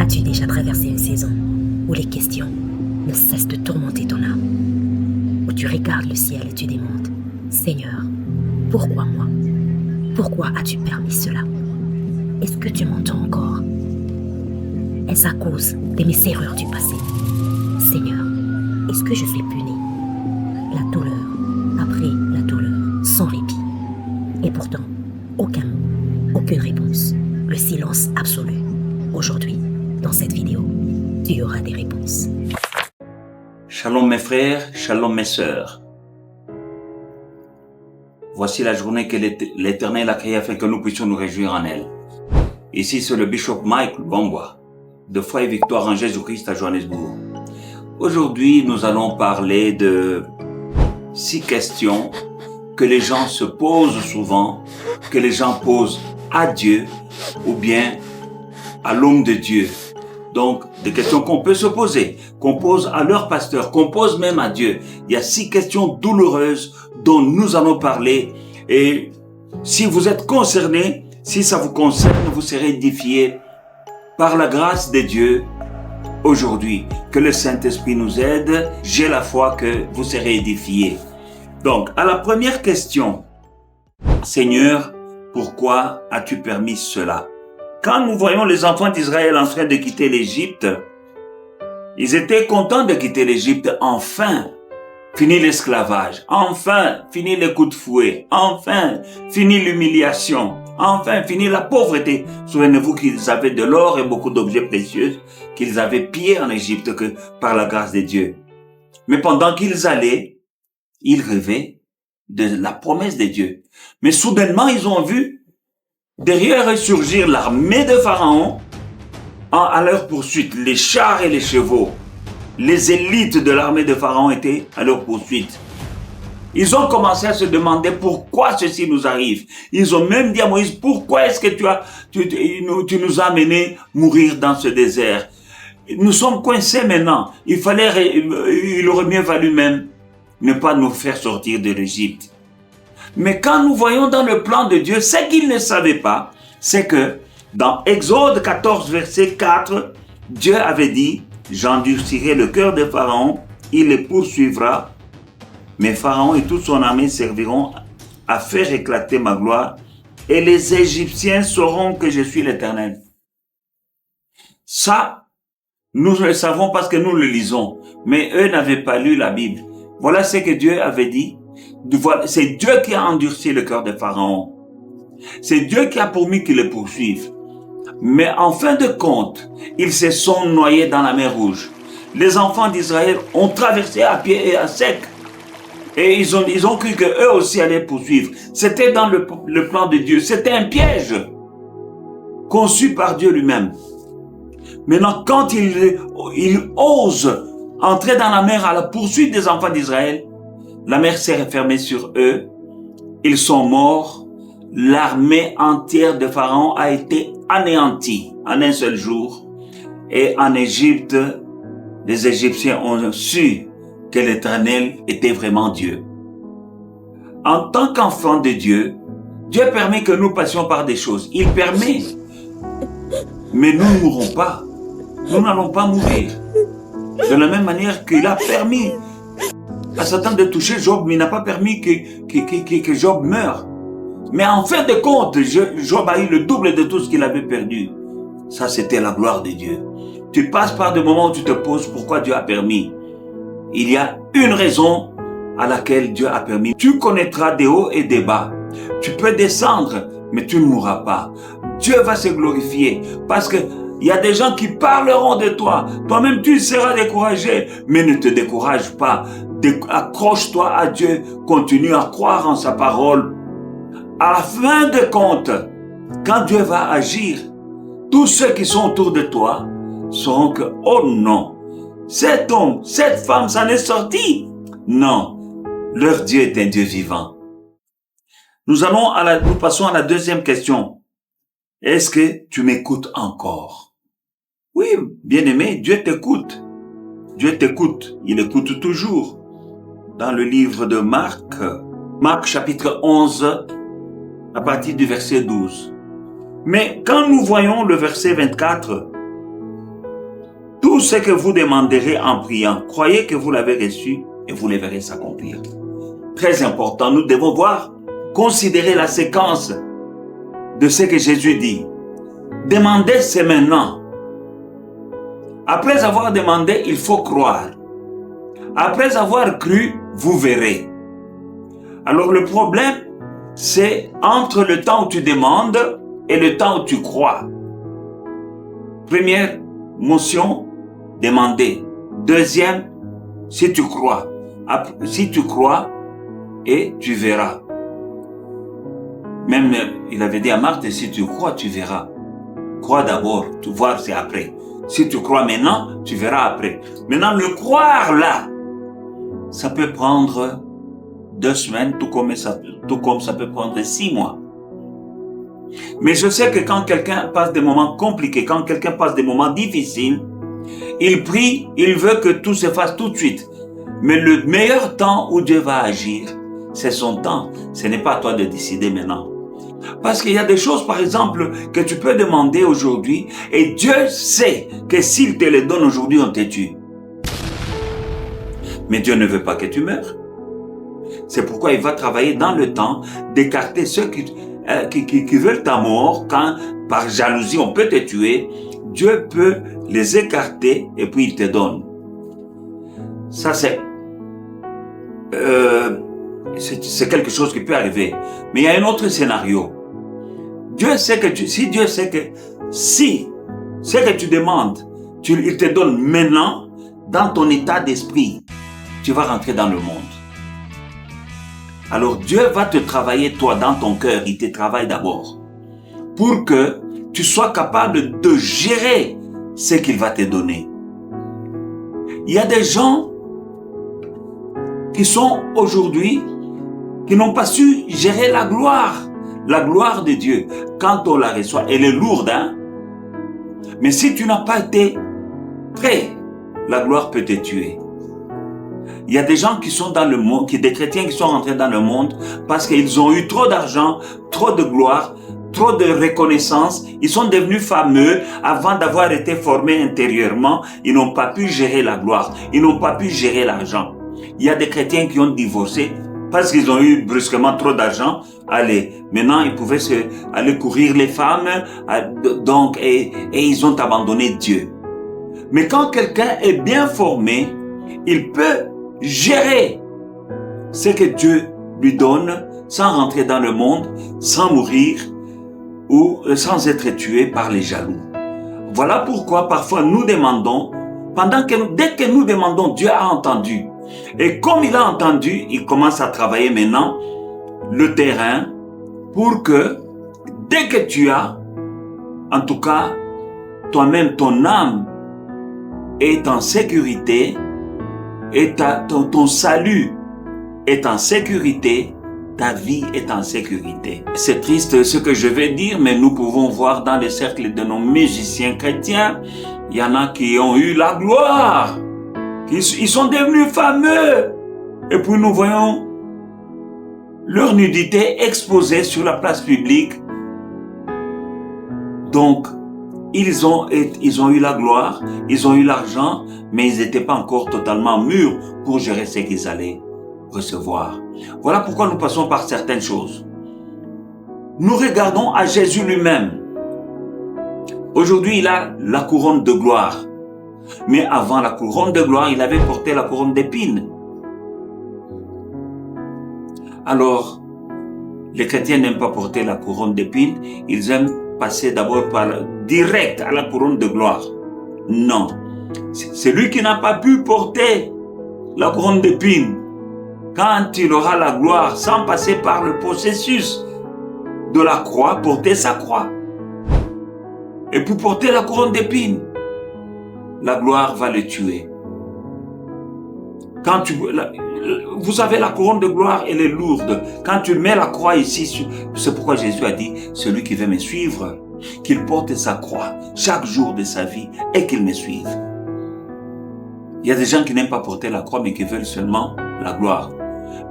As-tu déjà traversé une saison où les questions ne cessent de tourmenter ton âme, où tu regardes le ciel et tu demandes, Seigneur, pourquoi moi? Pourquoi as-tu permis cela? Est-ce que tu m'entends encore? Est-ce à cause de mes erreurs du passé? Seigneur, est-ce que je suis puni? La douleur, après la douleur, sans répit. Et pourtant, aucune réponse. Le silence absolu. Aujourd'hui, dans cette vidéo, tu auras des réponses. Shalom mes frères, shalom mes sœurs. Voici la journée que l'Éternel a créée afin que nous puissions nous réjouir en elle. Ici, c'est le Bishop Mike Bongwa, de Foi et Victoire en Jésus-Christ à Johannesburg. Aujourd'hui, nous allons parler de 6 questions que les gens se posent souvent, que les gens posent à Dieu ou bien à l'homme de Dieu. Donc, des questions qu'on peut se poser, qu'on pose à leur pasteur, qu'on pose même à Dieu. Il y a 6 questions douloureuses dont nous allons parler. Et si vous êtes concerné, si ça vous concerne, vous serez édifiés par la grâce de Dieu aujourd'hui. Que le Saint-Esprit nous aide. J'ai la foi que vous serez édifiés. Donc, à la première question, Seigneur, pourquoi as-tu permis cela? Quand nous voyons les enfants d'Israël en train de quitter l'Égypte, ils étaient contents de quitter l'Égypte, enfin, fini l'esclavage, enfin, fini les coups de fouet, enfin, fini l'humiliation, enfin, fini la pauvreté. Souvenez-vous qu'ils avaient de l'or et beaucoup d'objets précieux qu'ils avaient pillés en Égypte que par la grâce de Dieu. Mais pendant qu'ils allaient, ils rêvaient de la promesse de Dieu. Mais soudainement, ils ont vu derrière surgir l'armée de Pharaon à leur poursuite. Les chars et les chevaux, les élites de l'armée de Pharaon étaient à leur poursuite. Ils ont commencé à se demander pourquoi ceci nous arrive. Ils ont même dit à Moïse, pourquoi est-ce que tu nous as amenés mourir dans ce désert? Nous sommes coincés maintenant. Il aurait mieux valu même ne pas nous faire sortir de l'Égypte. Mais quand nous voyons dans le plan de Dieu, ce qu'ils ne savaient pas, c'est que dans Exode 14, verset 4, Dieu avait dit, j'endurcirai le cœur de Pharaon, il les poursuivra, mais Pharaon et toute son armée serviront à faire éclater ma gloire, et les Égyptiens sauront que je suis l'Éternel. Ça, nous le savons parce que nous le lisons, mais eux n'avaient pas lu la Bible. Voilà ce que Dieu avait dit. C'est Dieu qui a endurci le cœur de Pharaon. C'est Dieu qui a permis qu'il le poursuive. Mais en fin de compte, ils se sont noyés dans la mer Rouge. Les enfants d'Israël ont traversé à pied et à sec. Et ils ont cru qu'eux aussi allaient poursuivre. C'était dans le plan de Dieu. C'était un piège conçu par Dieu lui-même. Maintenant, quand ils osent entrer dans la mer à la poursuite des enfants d'Israël, la mer s'est refermée sur eux. Ils sont morts. L'armée entière de Pharaon a été anéantie en un seul jour. Et en Égypte, les Égyptiens ont su que l'Éternel était vraiment Dieu. En tant qu'enfants de Dieu, Dieu permet que nous passions par des choses. Il permet. Mais nous ne mourrons pas. Nous n'allons pas mourir. De la même manière qu'il a permis à Satan de toucher Job, mais il n'a pas permis que Job meure. Mais en fin de compte, Job a eu le double de tout ce qu'il avait perdu. Ça, c'était la gloire de Dieu. Tu passes par des moments où tu te poses pourquoi Dieu a permis. Il y a une raison à laquelle Dieu a permis. Tu connaîtras des hauts et des bas. Tu peux descendre, mais tu ne mourras pas. Dieu va se glorifier parce que il y a des gens qui parleront de toi. Toi-même, tu seras découragé. Mais ne te décourage pas. Accroche-toi à Dieu. Continue à croire en sa parole. À la fin de compte, quand Dieu va agir, tous ceux qui sont autour de toi sauront que, oh non, cet homme, cette femme s'en est sorti. Non, leur Dieu est un Dieu vivant. Nous passons à la deuxième question. Est-ce que tu m'écoutes encore? Oui, bien-aimé, Dieu t'écoute. Dieu t'écoute. Il écoute toujours. Dans le livre de Marc chapitre 11, à partir du verset 12. Mais quand nous voyons le verset 24, Tout ce que vous demanderez en priant, croyez que vous l'avez reçu et vous le verrez s'accomplir. Très important, nous devons considérer la séquence de ce que Jésus dit. Demandez, c'est maintenant. Après avoir demandé, il faut croire. Après avoir cru, vous verrez. Alors le problème, c'est entre le temps où tu demandes et le temps où tu crois. Première motion, demander. Deuxième, si tu crois. Si tu crois, et tu verras. Même, il avait dit à Marthe, si tu crois, tu verras. Crois d'abord, tu vois, c'est après. Si tu crois maintenant, tu verras après. Maintenant, le croire là, ça peut prendre 2 semaines, tout comme ça peut prendre 6 mois. Mais je sais que quand quelqu'un passe des moments compliqués, quand quelqu'un passe des moments difficiles, il prie, il veut que tout se fasse tout de suite. Mais le meilleur temps où Dieu va agir, c'est son temps. Ce n'est pas à toi de décider maintenant. Parce qu'il y a des choses, par exemple, que tu peux demander aujourd'hui et Dieu sait que s'il te les donne aujourd'hui, on te tue. Mais Dieu ne veut pas que tu meurs. C'est pourquoi il va travailler dans le temps d'écarter ceux qui veulent ta mort. Quand par jalousie on peut te tuer, Dieu peut les écarter et puis il te donne. Ça c'est quelque chose qui peut arriver. Mais il y a un autre scénario. Dieu sait que si ce que tu demandes, il te donne maintenant, dans ton état d'esprit, tu vas rentrer dans le monde. Alors Dieu va te travailler toi dans ton cœur, il te travaille d'abord pour que tu sois capable de gérer ce qu'il va te donner. Il y a des gens qui sont aujourd'hui, qui n'ont pas su gérer la gloire de Dieu. Quand on la reçoit, elle est lourde, hein? Mais si tu n'as pas été prêt, la gloire peut te tuer. Il y a des gens qui sont dans le monde, des chrétiens qui sont rentrés dans le monde parce qu'ils ont eu trop d'argent, trop de gloire, trop de reconnaissance. Ils sont devenus fameux avant d'avoir été formés intérieurement. Ils n'ont pas pu gérer la gloire. Ils n'ont pas pu gérer l'argent. Il y a des chrétiens qui ont divorcé parce qu'ils ont eu brusquement trop d'argent. Allez, maintenant ils pouvaient aller courir les femmes, donc et ils ont abandonné Dieu. Mais quand quelqu'un est bien formé, il peut gérer ce que Dieu lui donne sans rentrer dans le monde, sans mourir ou sans être tué par les jaloux. Voilà pourquoi parfois nous demandons, dès que nous demandons, Dieu a entendu. Et comme il a entendu, il commence à travailler maintenant le terrain pour que dès que tu as, en tout cas, toi-même, ton âme est en sécurité et ton salut est en sécurité, ta vie est en sécurité. C'est triste ce que je vais dire, mais nous pouvons voir dans les cercles de nos musiciens chrétiens, il y en a qui ont eu la gloire. Ils sont devenus fameux. Et puis nous voyons leur nudité exposée sur la place publique. Donc, ils ont eu la gloire, ils ont eu l'argent, mais ils n'étaient pas encore totalement mûrs pour gérer ce qu'ils allaient recevoir. Voilà pourquoi nous passons par certaines choses. Nous regardons à Jésus lui-même. Aujourd'hui, il a la couronne de gloire. Mais avant la couronne de gloire, il avait porté la couronne d'épines. Alors, les chrétiens n'aiment pas porter la couronne d'épines, ils aiment passer d'abord direct à la couronne de gloire. Non. Celui qui n'a pas pu porter la couronne d'épines, quand il aura la gloire sans passer par le processus de la croix, porter sa croix. Et pour porter la couronne d'épines, la gloire va le tuer. Vous savez, la couronne de gloire, elle est lourde. Quand tu mets la croix ici, c'est pourquoi Jésus a dit, celui qui veut me suivre, qu'il porte sa croix chaque jour de sa vie et qu'il me suive. Il y a des gens qui n'aiment pas porter la croix, mais qui veulent seulement la gloire.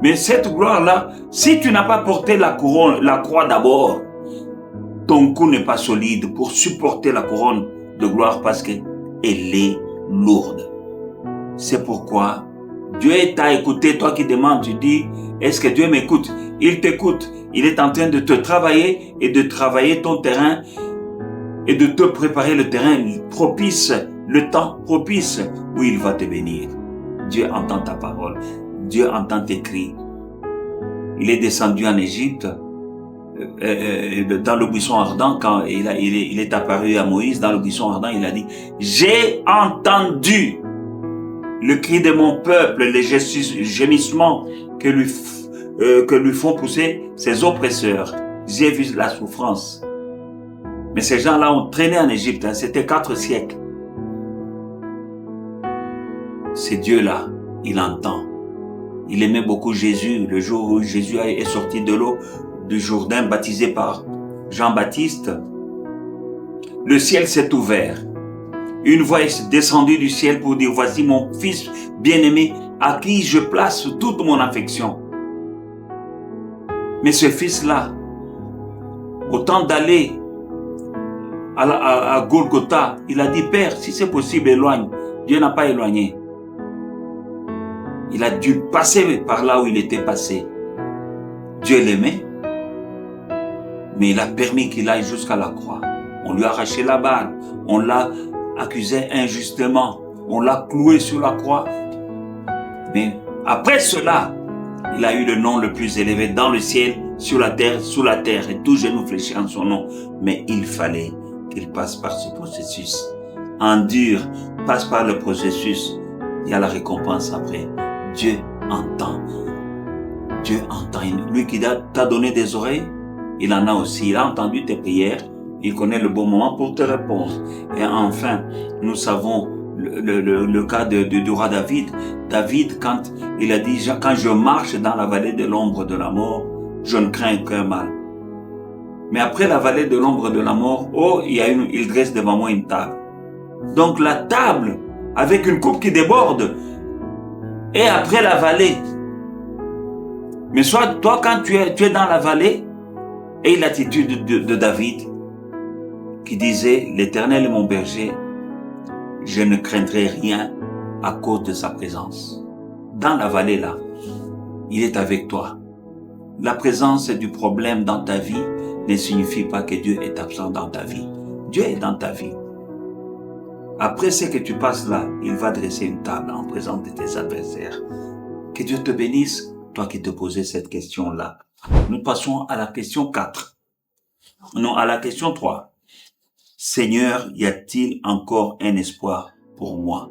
Mais cette gloire-là, si tu n'as pas porté la croix d'abord, ton cou n'est pas solide pour supporter la couronne de gloire parce qu'elle est lourde. C'est pourquoi Dieu t'a écouté, toi qui demandes, tu dis, est-ce que Dieu m'écoute? Il t'écoute. Il est en train de te travailler et de travailler ton terrain et de te préparer le terrain propice, le temps propice où il va te bénir. Dieu entend ta parole. Dieu entend tes cris. Il est descendu en Égypte, dans le buisson ardent, quand il est apparu à Moïse dans le buisson ardent, il a dit, j'ai entendu le cri de mon peuple, les gémissements que lui font pousser ses oppresseurs. J'ai vu la souffrance. Mais ces gens-là ont traîné en Égypte, hein, c'était 4 siècles. C'est Dieu-là, il entend. Il aimait beaucoup Jésus. Le jour où Jésus est sorti de l'eau du Jourdain, baptisé par Jean-Baptiste, le ciel s'est ouvert. Une voix est descendue du ciel pour dire, voici mon fils bien-aimé à qui je place toute mon affection. Mais ce fils-là, au temps d'aller à Golgotha, il a dit, Père, si c'est possible, éloigne. Dieu n'a pas éloigné. Il a dû passer par là où il était passé. Dieu l'aimait, mais il a permis qu'il aille jusqu'à la croix. On lui a arraché la balle, on l'a accusé injustement, on l'a cloué sur la croix. Mais après cela, il a eu le nom le plus élevé dans le ciel, sur la terre, sous la terre, et tout genou fléchit en son nom. Mais il fallait qu'il passe par ce processus. Endure, passe par le processus. Il y a la récompense après. Dieu entend. Dieu entend. Lui qui t'a donné des oreilles, il en a aussi. Il a entendu tes prières. Il connaît le bon moment pour te répondre. Et enfin, nous savons le cas du roi David. David, quand il a dit, quand je marche dans la vallée de l'ombre de la mort, je ne crains aucun mal. Mais après la vallée de l'ombre de la mort, il dresse devant moi une table. Donc la table, avec une coupe qui déborde, est après la vallée. Mais soit toi, quand tu es dans la vallée, et l'attitude de David, qui disait, l'Éternel est mon berger, je ne craindrai rien à cause de sa présence. Dans la vallée là, il est avec toi. La présence du problème dans ta vie ne signifie pas que Dieu est absent dans ta vie. Dieu est dans ta vie. Après ce que tu passes là, il va dresser une table en présence de tes adversaires. Que Dieu te bénisse, toi qui te posais cette question-là. Nous passons à la question 4. Non, à la question 3. Seigneur, y a-t-il encore un espoir pour moi?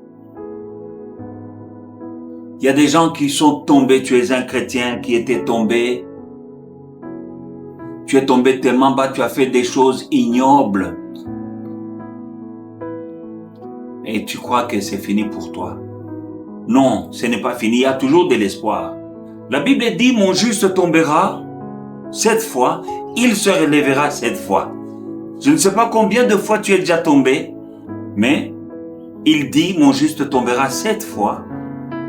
Il y a des gens qui sont tombés, tu es un chrétien qui était tombé. Tu es tombé tellement bas, tu as fait des choses ignobles. Et tu crois que c'est fini pour toi. Non, ce n'est pas fini, il y a toujours de l'espoir. La Bible dit, mon juste tombera 7 fois, il se relèvera 7 fois. Je ne sais pas combien de fois tu es déjà tombé, mais il dit, mon juste tombera 7 fois,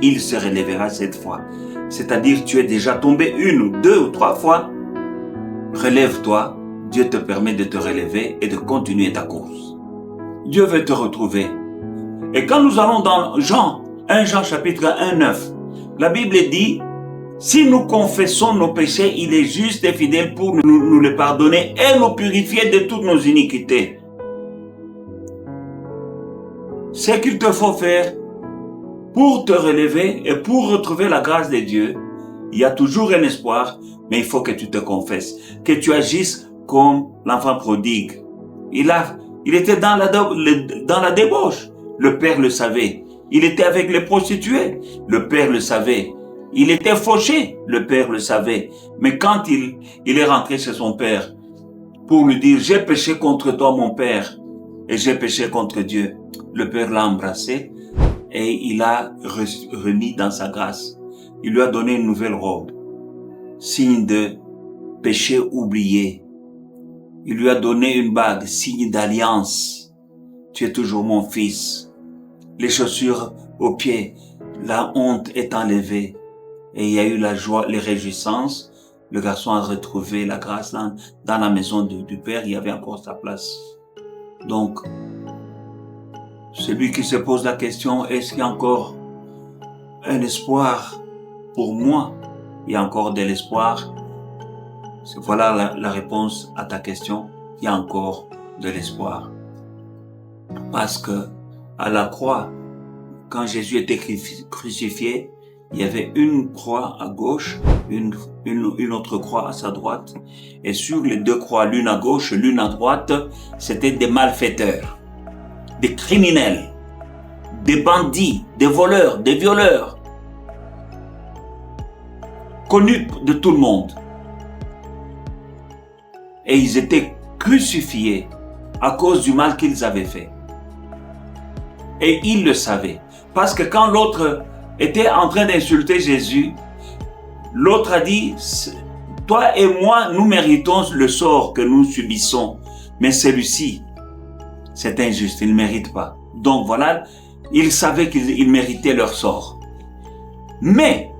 il se relèvera 7 fois. C'est-à-dire, tu es déjà tombé 1 ou 2 ou 3 fois. Relève-toi, Dieu te permet de te relever et de continuer ta course. Dieu veut te retrouver. Et quand nous allons dans Jean 1 Jean chapitre 1, 9, la Bible dit, si nous confessons nos péchés, il est juste et fidèle pour nous les pardonner et nous purifier de toutes nos iniquités. Ce qu'il te faut faire pour te relever et pour retrouver la grâce de Dieu, il y a toujours un espoir, mais il faut que tu te confesses, que tu agisses comme l'enfant prodigue. Il était dans la débauche. Le père le savait. Il était avec les prostituées. Le père le savait. Il était fauché. Le père le savait. Mais quand il est rentré chez son père pour lui dire, j'ai péché contre toi, mon père, et j'ai péché contre Dieu, le père l'a embrassé et il l'a remis dans sa grâce. Il lui a donné une nouvelle robe, signe de péché oublié. Il lui a donné une bague, signe d'alliance. Tu es toujours mon fils. Les chaussures aux pieds, la honte est enlevée. Et il y a eu la joie, les réjouissances. Le garçon a retrouvé la grâce dans la maison du père. Il y avait encore sa place. Donc, Celui qui se pose la question, est-ce qu'il y a encore un espoir pour moi? Il y a encore de l'espoir. Voilà la réponse à ta question. Il y a encore de l'espoir. Parce que à la croix, quand Jésus était crucifié, il y avait une croix à gauche, une autre croix à sa droite. Et sur les deux croix, l'une à gauche, l'une à droite, c'était des malfaiteurs, des criminels, des bandits, des voleurs, des violeurs, connus de tout le monde. Et ils étaient crucifiés à cause du mal qu'ils avaient fait. Et ils le savaient. Parce que quand l'autre était en train d'insulter Jésus, l'autre a dit, toi et moi, nous méritons le sort que nous subissons. Mais celui-ci, c'est injuste, il ne mérite pas. Donc voilà, ils savaient qu'ils méritaient leur sort. Mais,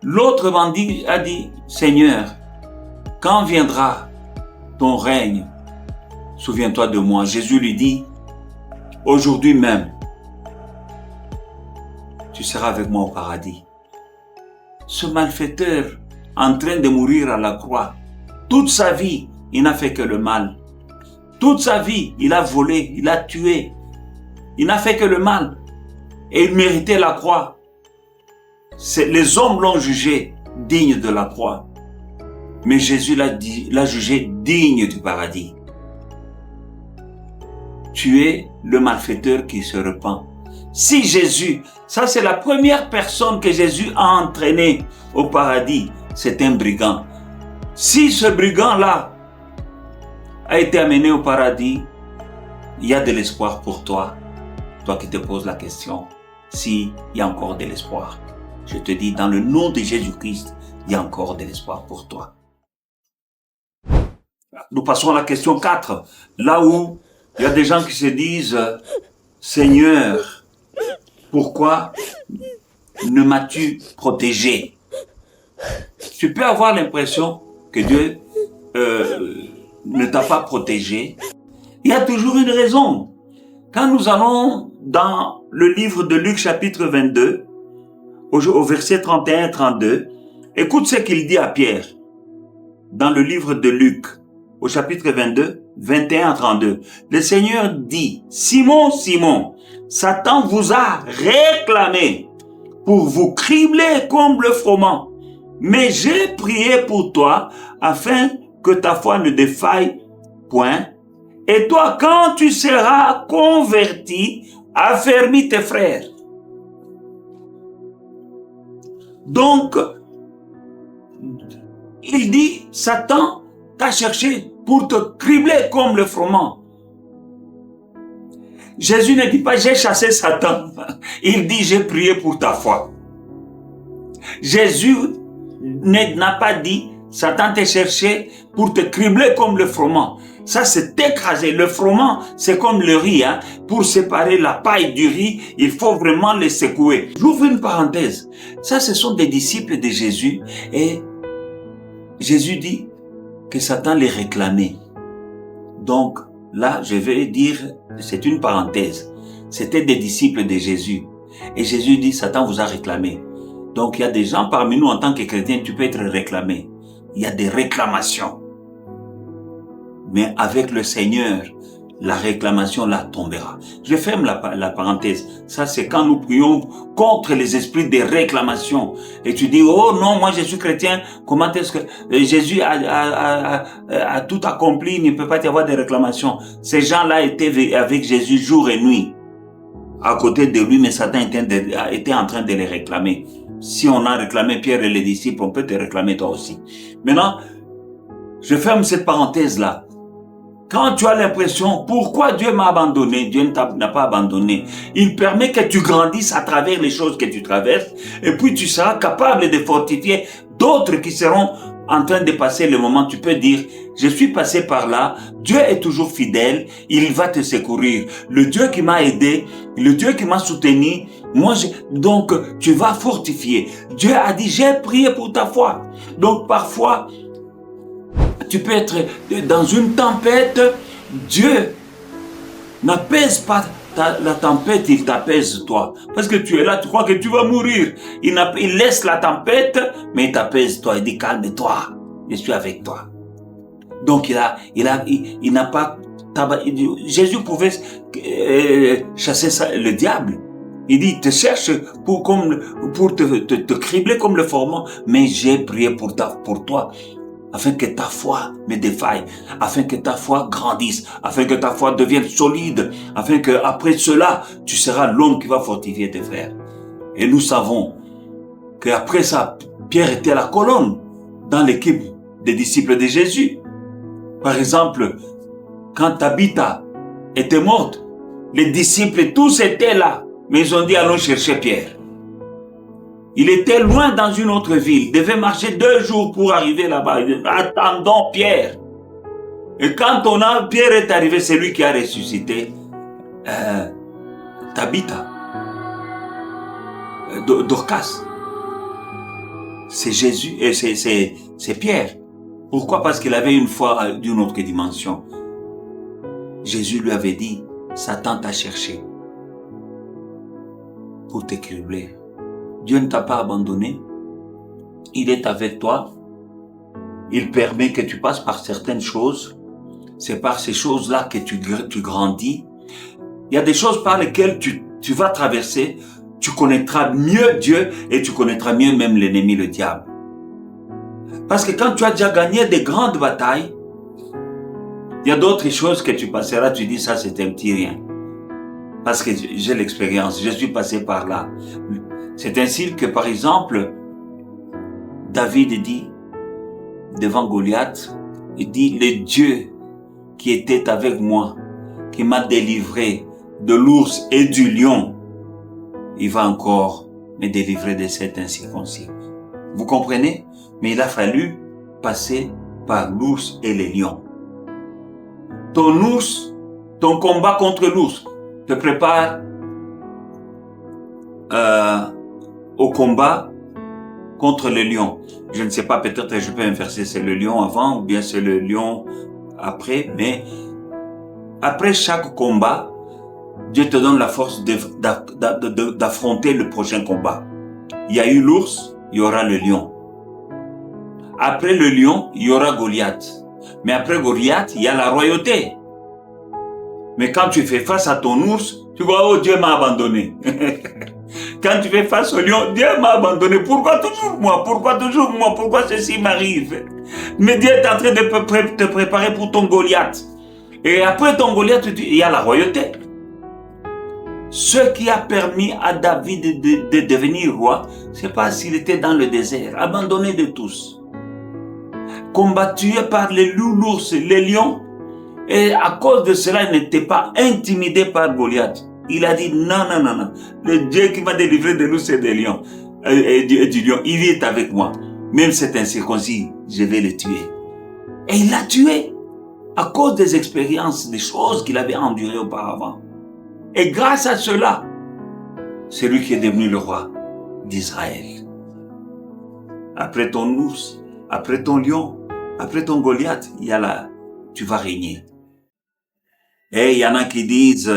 l'autre bandit a dit, Seigneur, quand viendra ton règne, souviens-toi de moi. Jésus lui dit, aujourd'hui même, tu seras avec moi au paradis. Ce malfaiteur, en train de mourir à la croix, toute sa vie, il n'a fait que le mal. Toute sa vie, il a volé, il a tué. Il n'a fait que le mal. Et il méritait la croix. Les hommes l'ont jugé digne de la croix. Mais Jésus l'a jugé digne du paradis. Tu es le malfaiteur qui se repent. Si Jésus, ça c'est la première personne que Jésus a entraînée au paradis, c'est un brigand. Si ce brigand-là a été amené au paradis, il y a de l'espoir pour toi. Toi qui te poses la question, s'il y a encore de l'espoir. Je te dis, dans le nom de Jésus-Christ, il y a encore de l'espoir pour toi. Nous passons à la question 4. Là où il y a des gens qui se disent, Seigneur, pourquoi ne m'as-tu protégé? Tu peux avoir l'impression que Dieu ne t'a pas protégé. Il y a toujours une raison. Quand nous allons dans le livre de Luc chapitre 22, au verset 31-32, écoute ce qu'il dit à Pierre dans le livre de Luc, au chapitre 22, 21-32. Le Seigneur dit, Simon, Simon, Satan vous a réclamé pour vous cribler comme le froment. Mais j'ai prié pour toi afin que ta foi ne défaille point. Et toi, quand tu seras converti, affermis tes frères. Donc, il dit, Satan t'a cherché pour te cribler comme le froment. Jésus ne dit pas, j'ai chassé Satan. Il dit, j'ai prié pour ta foi. Jésus n'a pas dit, Satan t'a cherché pour te cribler comme le froment. Ça, c'est écrasé. Le froment, c'est comme le riz. Hein. Pour séparer la paille du riz, il faut vraiment les secouer. J'ouvre une parenthèse. Ça, ce sont des disciples de Jésus. Et Jésus dit que Satan les réclamait. Donc, là, je vais dire, c'est une parenthèse. C'était des disciples de Jésus. Et Jésus dit, Satan vous a réclamé. Donc, il y a des gens parmi nous, en tant que chrétiens, tu peux être réclamé. Il y a des réclamations. Mais avec le Seigneur, la réclamation là tombera. Je ferme la parenthèse. Ça, c'est quand nous prions contre les esprits des réclamations. Et tu dis, oh non, moi je suis chrétien. Comment est-ce que Jésus a tout accompli? Il ne peut pas y avoir de réclamations. Ces gens-là étaient avec Jésus jour et nuit. À côté de lui, mais Satan était en train de les réclamer. Si on a réclamé Pierre et les disciples, on peut te réclamer toi aussi. Maintenant, je ferme cette parenthèse-là. Quand tu as l'impression, pourquoi Dieu m'a abandonné? Dieu n'a pas abandonné. Il permet que tu grandisses à travers les choses que tu traverses et puis tu seras capable de fortifier d'autres qui seront en train de passer le moment. Tu peux dire, je suis passé par là, Dieu est toujours fidèle, il va te secourir. Le Dieu qui m'a aidé, le Dieu qui m'a soutenu, donc tu vas fortifier. Dieu a dit, j'ai prié pour ta foi. Donc parfois, tu peux être dans une tempête, Dieu N'apaise pas la tempête, il t'apaise toi. Parce que tu es là, tu crois que tu vas mourir. Il laisse la tempête, mais il t'apaise toi. Il dit calme-toi, je suis avec toi. Donc il n'a pas... Jésus pouvait chasser le diable. Il dit, il te cherche pour te cribler comme le formant, mais j'ai prié pour toi, afin que ta foi me défaille, afin que ta foi grandisse, afin que ta foi devienne solide, afin que après cela, tu seras l'homme qui va fortifier tes frères. Et nous savons qu'après ça, Pierre était la colonne dans l'équipe des disciples de Jésus. Par exemple, quand Tabitha était morte, les disciples tous étaient là, mais ils ont dit allons chercher Pierre. Il était loin dans une autre ville, il devait marcher 2 jours pour arriver là-bas. Attendons Pierre. Et quand Pierre est arrivé, c'est lui qui a ressuscité Tabitha, Dorcas. C'est Jésus, et c'est Pierre. Pourquoi? Parce qu'il avait une foi d'une autre dimension. Jésus lui avait dit, Satan t'a cherché pour te cribler. Dieu ne t'a pas abandonné. Il est avec toi. Il permet que tu passes par certaines choses. C'est par ces choses-là que tu grandis. Il y a des choses par lesquelles tu vas traverser. Tu connaîtras mieux Dieu et tu connaîtras mieux même l'ennemi, le diable. Parce que quand tu as déjà gagné des grandes batailles, il y a d'autres choses que tu passeras, tu dis ça c'est un petit rien. Parce que j'ai l'expérience, je suis passé par là. C'est ainsi que par exemple, David dit devant Goliath, il dit le Dieu qui était avec moi, qui m'a délivré de l'ours et du lion, il va encore me délivrer de cet incirconcis. Vous comprenez? Mais il a fallu passer par l'ours et les lions. Ton combat contre l'ours te prépare au combat contre le lion. Je ne sais pas, peut-être je peux inverser, c'est le lion avant ou bien c'est le lion après, mais après chaque combat, Dieu te donne la force d'affronter le prochain combat. Il y a eu l'ours, il y aura le lion. Après le lion, il y aura Goliath. Mais après Goliath, il y a la royauté. Mais quand tu fais face à ton ours, tu vois, oh Dieu m'a abandonné. Quand tu fais face au lion, Dieu m'a abandonné. Pourquoi toujours moi? Pourquoi toujours moi? Pourquoi ceci m'arrive? Mais Dieu est en train de te préparer pour ton Goliath. Et après ton Goliath, il y a la royauté. Ce qui a permis à David de devenir roi, c'est pas s'il était dans le désert, abandonné de tous, combattu par les loups, l'ours, les lions, et à cause de cela, il n'était pas intimidé par Goliath. Il a dit non, le Dieu qui m'a délivré de l'ours et des lions, et du lion, il est avec moi. Même cet incirconcis, je vais le tuer. Et il l'a tué à cause des expériences, des choses qu'il avait endurées auparavant. Et grâce à cela, c'est lui qui est devenu le roi d'Israël. Après ton ours, après ton lion, après ton Goliath, il y a là, tu vas régner. Et il y en a qui disent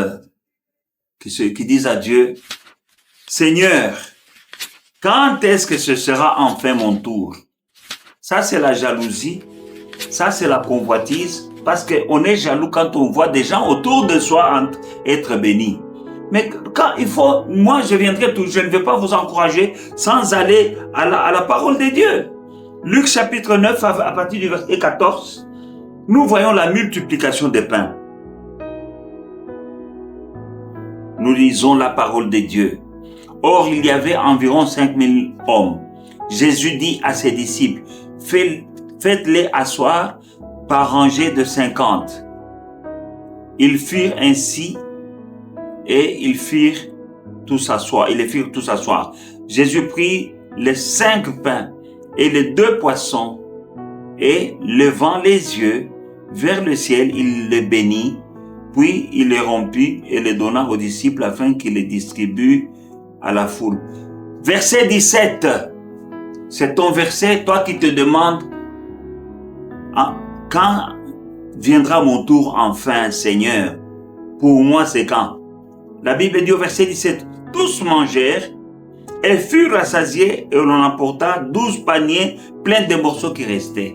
à Dieu, Seigneur, quand est-ce que ce sera enfin mon tour? Ça, c'est la jalousie. Ça, c'est la convoitise. Parce qu'on est jaloux quand on voit des gens autour de soi être bénis. Mais quand il faut, moi je viendrai tout, je ne vais pas vous encourager sans aller à la parole de Dieu. Luc chapitre 9, à partir du verset 14, nous voyons la multiplication des pains. Nous lisons la parole de Dieu. Or, il y avait environ 5000 hommes. Jésus dit à ses disciples, faites-les asseoir par rangée de 50. Ils firent ainsi et ils firent tous asseoir. Ils les firent tous asseoir. Jésus prit les 5 pains et les 2 poissons et levant les yeux vers le ciel, il les bénit, puis il les rompit et les donna aux disciples afin qu'ils les distribuent à la foule. Verset 17. C'est ton verset, toi qui te demandes quand viendra mon tour enfin, Seigneur? pour moi c'est quand? La Bible dit au verset 17, tous mangèrent et furent rassasiés et l'on emporta 12 paniers pleins de morceaux qui restaient.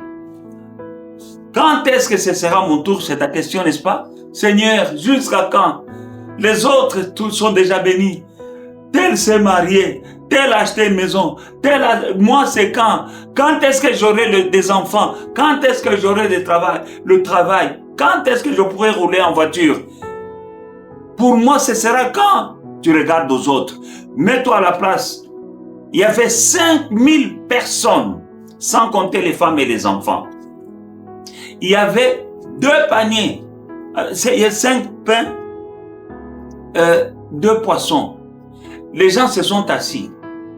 Quand est-ce que ce sera mon tour? C'est ta question, n'est-ce pas? Seigneur, jusqu'à quand? Les autres, tous sont déjà bénis. Tel s'est marié, tel a acheté une maison, moi c'est quand? Quand est-ce que j'aurai des enfants? Quand est-ce que j'aurai le travail? Quand est-ce que je pourrai rouler en voiture? Pour moi, ce sera quand? Tu regardes aux autres. Mets-toi à la place. Il y avait 5000 personnes, sans compter les femmes et les enfants. Il y avait 2 paniers. Il y a 5 pains, 2 poissons. Les gens se sont assis.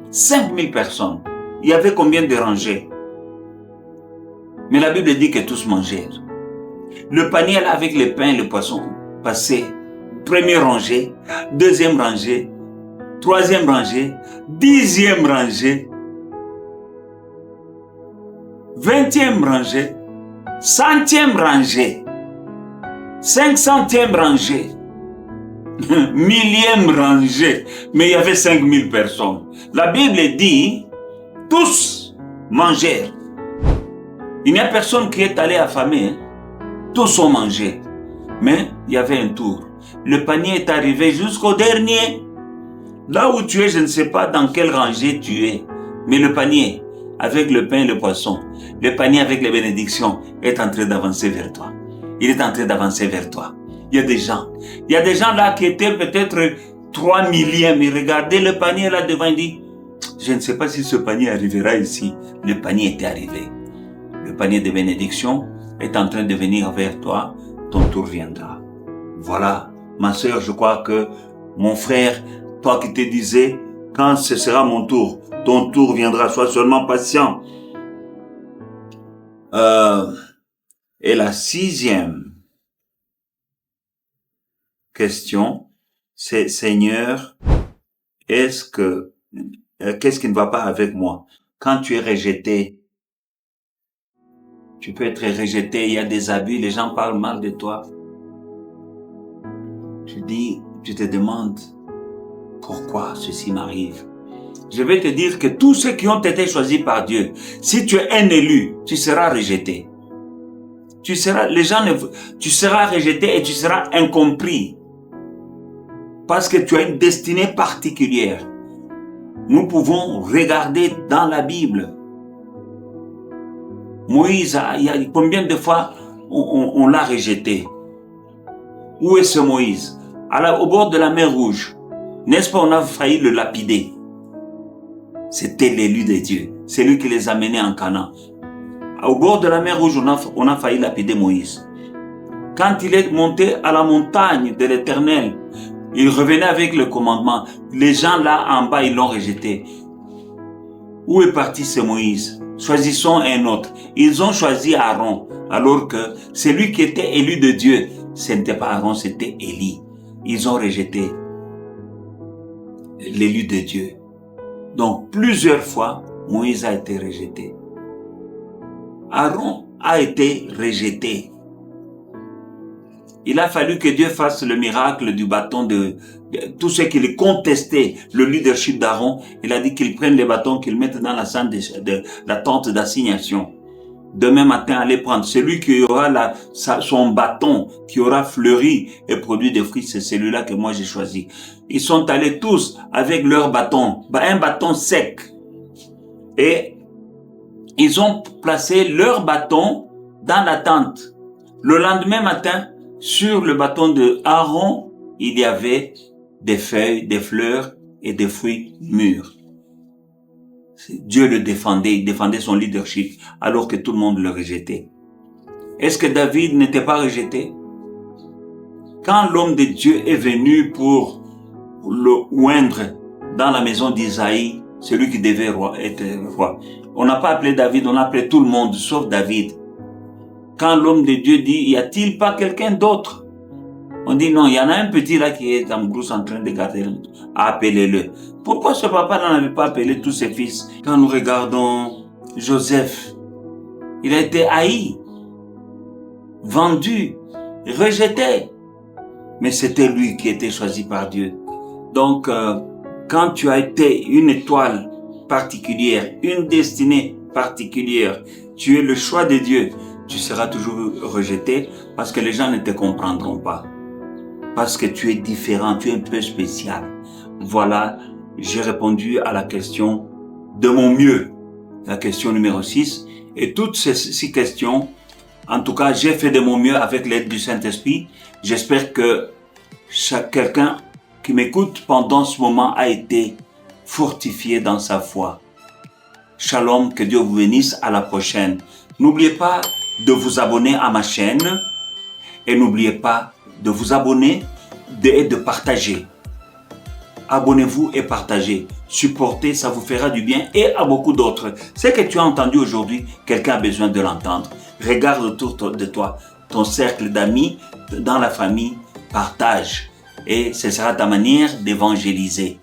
5000 personnes. Il y avait combien de rangées? Mais la Bible dit que tous mangèrent. Le panier là avec les pains et les poissons passait. Première rangée, deuxième rangée, troisième rangée, 10e rangée, 20e rangée, 100e rangée, 500e rangée, 1000e rangée. Mais il y avait 5000 personnes. La Bible dit, tous mangèrent. Il n'y a personne qui est allé affamé. Hein? Tous ont mangé. Mais il y avait un tour. Le panier est arrivé jusqu'au dernier. Là où tu es, je ne sais pas dans quelle rangée tu es. Mais le panier, avec le pain et le poisson, le panier avec les bénédictions, est en train d'avancer vers toi. Il est en train d'avancer vers toi. Il y a des gens là qui étaient peut-être 3 millième. Ils regardaient le panier là devant, ils disent, je ne sais pas si ce panier arrivera ici. Le panier était arrivé. Le panier de bénédiction est en train de venir vers toi. Ton tour viendra. Voilà. Ma sœur, je crois que mon frère, toi qui te disais, quand ce sera mon tour, ton tour viendra, sois seulement patient. Et la 6e question, c'est Seigneur, qu'est-ce qui ne va pas avec moi? Quand tu es rejeté, tu peux être rejeté, il y a des abus, les gens parlent mal de toi. Tu te demandes pourquoi ceci m'arrive. Je vais te dire que tous ceux qui ont été choisis par Dieu, si tu es un élu, tu seras rejeté. Tu seras rejeté et tu seras incompris. Parce que tu as une destinée particulière. Nous pouvons regarder dans la Bible. Moïse, il y a combien de fois on l'a rejeté? Où est ce Moïse? Au bord de la mer Rouge. N'est-ce pas, on a failli le lapider. C'était l'élu de Dieu. C'est lui qui les a menés en Canaan. Au bord de la mer Rouge, on a failli lapider Moïse. Quand il est monté à la montagne de l'Éternel, il revenait avec le commandement. Les gens là en bas, ils l'ont rejeté. Où est parti ce Moïse? Choisissons un autre. Ils ont choisi Aaron, alors que celui qui était élu de Dieu, ce n'était pas Aaron, c'était Élie. Ils ont rejeté l'élu de Dieu. Donc, plusieurs fois, Moïse a été rejeté. Aaron a été rejeté. Il a fallu que Dieu fasse le miracle du bâton de tous ceux qui le contestaient, le leadership d'Aaron. Il a dit qu'ils prennent les bâtons, qu'ils mettent dans la salle de la tente d'assignation. Demain matin, allez prendre celui qui aura son bâton, qui aura fleuri et produit des fruits, c'est celui-là que moi j'ai choisi. Ils sont allés tous avec leur bâton, un bâton sec. Et ils ont placé leur bâton dans la tente. Le lendemain matin, sur le bâton de Aaron, il y avait des feuilles, des fleurs et des fruits mûrs. Dieu le défendait, il défendait son leadership, alors que tout le monde le rejetait. Est-ce que David n'était pas rejeté? Quand l'homme de Dieu est venu pour le oindre dans la maison d'Isaïe, celui qui devait être roi, on n'a pas appelé David, on a appelé tout le monde, sauf David. Quand l'homme de Dieu dit, y a-t-il pas quelqu'un d'autre? On dit non, il y en a un petit là qui est en brousse en train de garder, appelez-le. Pourquoi ce papa n'avait pas appelé tous ses fils? Quand nous regardons Joseph, il a été haï, vendu, rejeté. mais c'était lui qui était choisi par Dieu. Donc, quand tu as été une étoile particulière, une destinée particulière, tu es le choix de Dieu, tu seras toujours rejeté parce que les gens ne te comprendront pas. Parce que tu es différent, tu es un peu spécial. Voilà, j'ai répondu à la question de mon mieux, la question numéro 6. Et toutes ces 6 questions, en tout cas, j'ai fait de mon mieux avec l'aide du Saint-Esprit. J'espère que quelqu'un qui m'écoute pendant ce moment a été fortifié dans sa foi. Shalom, que Dieu vous bénisse, à la prochaine. N'oubliez pas de vous abonner à ma chaîne et n'oubliez pas de vous abonner et de partager. Abonnez-vous et partagez. Supportez, ça vous fera du bien et à beaucoup d'autres. Ce que tu as entendu aujourd'hui, quelqu'un a besoin de l'entendre. Regarde autour de toi, ton cercle d'amis, dans la famille, partage. Et ce sera ta manière d'évangéliser.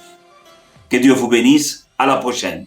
Que Dieu vous bénisse. À la prochaine.